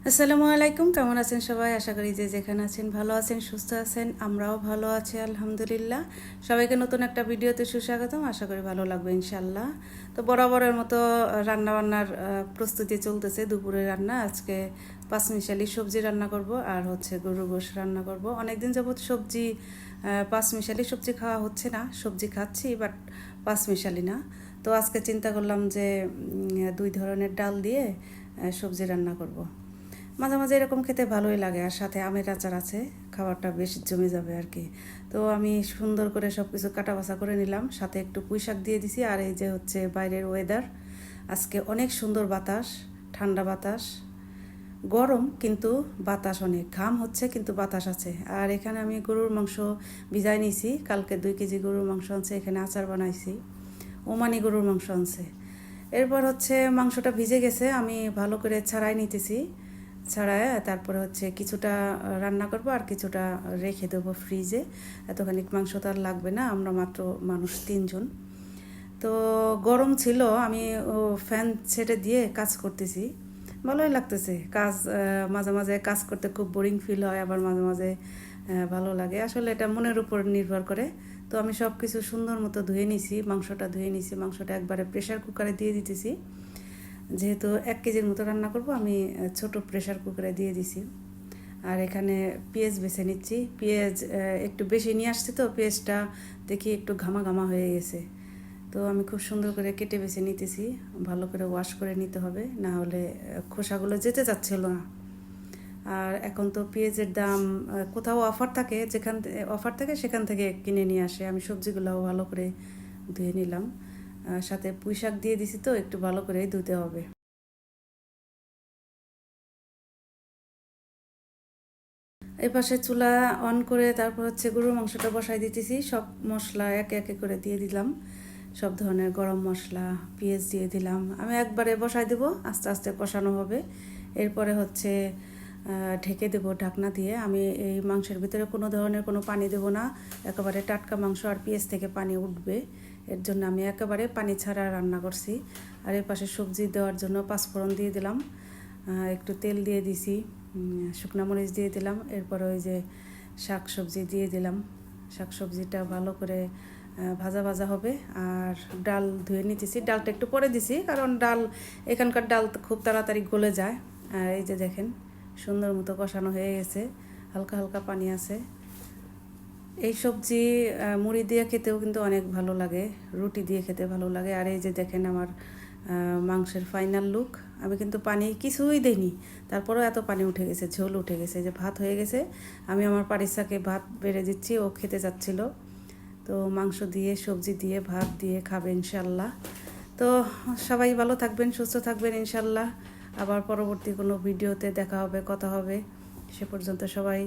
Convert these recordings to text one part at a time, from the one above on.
আসসালামু আলাইকুম, কেমন আছেন সবাই? আশা করি যে যেখানে আছেন ভালো আছেন, সুস্থ আছেন। আমরাও ভালো আছি আলহামদুলিল্লাহ। সবাইকে নতুন একটা ভিডিওতে সুস্বাগতম। আশা করি ভালো লাগবে ইনশাল্লাহ। তো বরাবরের মতো রান্নাবান্নার প্রস্তুতি চলতেছে। দুপুরে রান্না আজকে পাঁচমিশালি সবজি রান্না করব আর হচ্ছে গরুর গোশ রান্না করব। অনেকদিন যাবত সবজি পাঁচমিশালি সবজি খাওয়া হচ্ছে না। সবজি খাচ্ছি বাট পাঁচমিশালি না। তো আজকে চিন্তা করলাম যে দুই ধরনের ডাল দিয়ে সবজি রান্না করব। মাঝে মাঝে এরকম খেতে ভালোই লাগে, আর সাথে আমের আচার আছে, খাবারটা বেশ জমে যাবে আর কি। তো আমি সুন্দর করে সব কিছু কাটা বাছা করে নিলাম, সাথে একটু পুঁই শাক দিয়ে দিছি। আর এই যে হচ্ছে বাইরের ওয়েদার, আজকে অনেক সুন্দর বাতাস, ঠান্ডা বাতাস, গরম কিন্তু বাতাস অনেক, ঘাম হচ্ছে কিন্তু বাতাস আছে। আর এখানে আমি গরুর মাংস ভিজাই নিয়েছি, কালকে 2 কেজি গরুর মাংস আনছে, এখানে আচার বানাইছি। ওমানি গরুর মাংস আনছে। এরপর হচ্ছে মাংসটা ভিজে গেছে, আমি ভালো করে ছাড়াই নিতেছি। ছাড়ায় তারপরে হচ্ছে কিছুটা রান্না করব আর কিছুটা রেখে দেবো ফ্রিজে। এতখানি মাংস তো আর লাগবে না, আমরা মাত্র মানুষ 3 জন। তো গরম ছিল, আমি ফ্যান ছেড়ে দিয়ে কাজ করতেছি। ভালোই লাগতেছে কাজ। মাঝে মাঝে কাজ করতে খুব বোরিং ফিল হয়, আবার মাঝে মাঝে ভালো লাগে। আসলে এটা মনের উপর নির্ভর করে। তো আমি সব কিছু সুন্দর মতো ধুয়ে নিছি, মাংসটা ধুয়ে নিছি। মাংসটা একবারে প্রেশার কুকারে দিয়ে দিতেছি। যেহেতু 1 কেজির মতো রান্না করব, আমি ছোট প্রেশার কুকারে দিয়ে দিছি। আর এখানে পেঁয়াজ বেছে নিচ্ছি। পেঁয়াজ একটু বেশি নিয়ে আসছি, তো পেঁয়াজটা দেখি একটু ঘামা ঘামা হয়ে গেছে। তো আমি খুব সুন্দর করে কেটে বেছে নিতেছি। ভালো করে ওয়াশ করে নিতে হবে, না হলে খোসাগুলো যেতে চাচ্ছিল না। আর এখন তো পেঁয়াজের দাম কোথাও অফার থাকে, যেখান অফার থাকে সেখান থেকে কিনে নিয়ে আসে। আমি সবজিগুলোও ভালো করে ধুয়ে নিলাম, সাথে পুঁই শাক দিয়ে দিছি, তো একটু ভালো করে ধুতে হবে। এই পাশে চুলা অন করে তারপর হচ্ছে গরুর মাংসটা বসাই দিতেছি। সব মশলা একে একে করে দিয়ে দিলাম, সব ধরনের গরম মশলা, পেঁয়াজ দিয়ে দিলাম। আমি একবারে বসাই দেব, আস্তে আস্তে কষানো হবে। এরপরে হচ্ছে ঢেকে দেবো ঢাকনা দিয়ে। আমি এই মাংসের ভিতরে কোনো ধরনের কোনো পানি দেবো না, একেবারে টাটকা মাংস, আর পেঁয়াজ থেকে পানি উঠবে, এর জন্য আমি একেবারে পানি ছাড়া রান্না করছি। আর এই পাশে সবজি দেওয়ার জন্য পাঁচফোড়ন দিয়ে দিলাম, একটু তেল দিয়ে দিছি, শুকনো মরিচ দিয়ে দিলাম। এরপর ওই যে শাক সবজি দিয়ে দিলাম। শাক সবজিটা ভালো করে ভাজা ভাজা হবে। আর ডাল ধুয়ে নিতেছি, ডালটা একটু পরে দিছি, কারণ ডাল এখানকার ডাল খুব তাড়াতাড়ি গলে যায়। আর এই যে দেখেন সুন্দর মতো কষানো হয়ে গেছে, হালকা হালকা পানি আছে। এই সবজি মুড়ি দিয়ে খেতেও কিন্তু অনেক ভালো লাগে, রুটি দিয়ে খেতে ভালো লাগে। আর এই যে দেখেন আমার মাংসের ফাইনাল লুক। আমি কিন্তু পানি কিছুই দিইনি, তারপরেও এত পানি উঠে গেছে, ঝোল উঠে গেছে। যে ভাত হয়ে গেছে, আমি আমার পারিসাকে ভাত বেড়ে দিচ্ছি, ও খেতে যাচ্ছিল। তো মাংস দিয়ে সবজি দিয়ে ভাত দিয়ে খাবে ইনশাল্লাহ। তো সবাই ভালো থাকবেন, সুস্থ থাকবেন ইনশাল্লাহ। আবার পরবর্তী কোনো ভিডিওতে দেখা হবে, কথা হবে। সে পর্যন্ত সবাই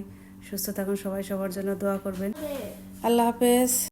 সুস্থ থাকুন, সবাই সবার জন্য দোয়া করবেন। আল্লাহ হাফেজ।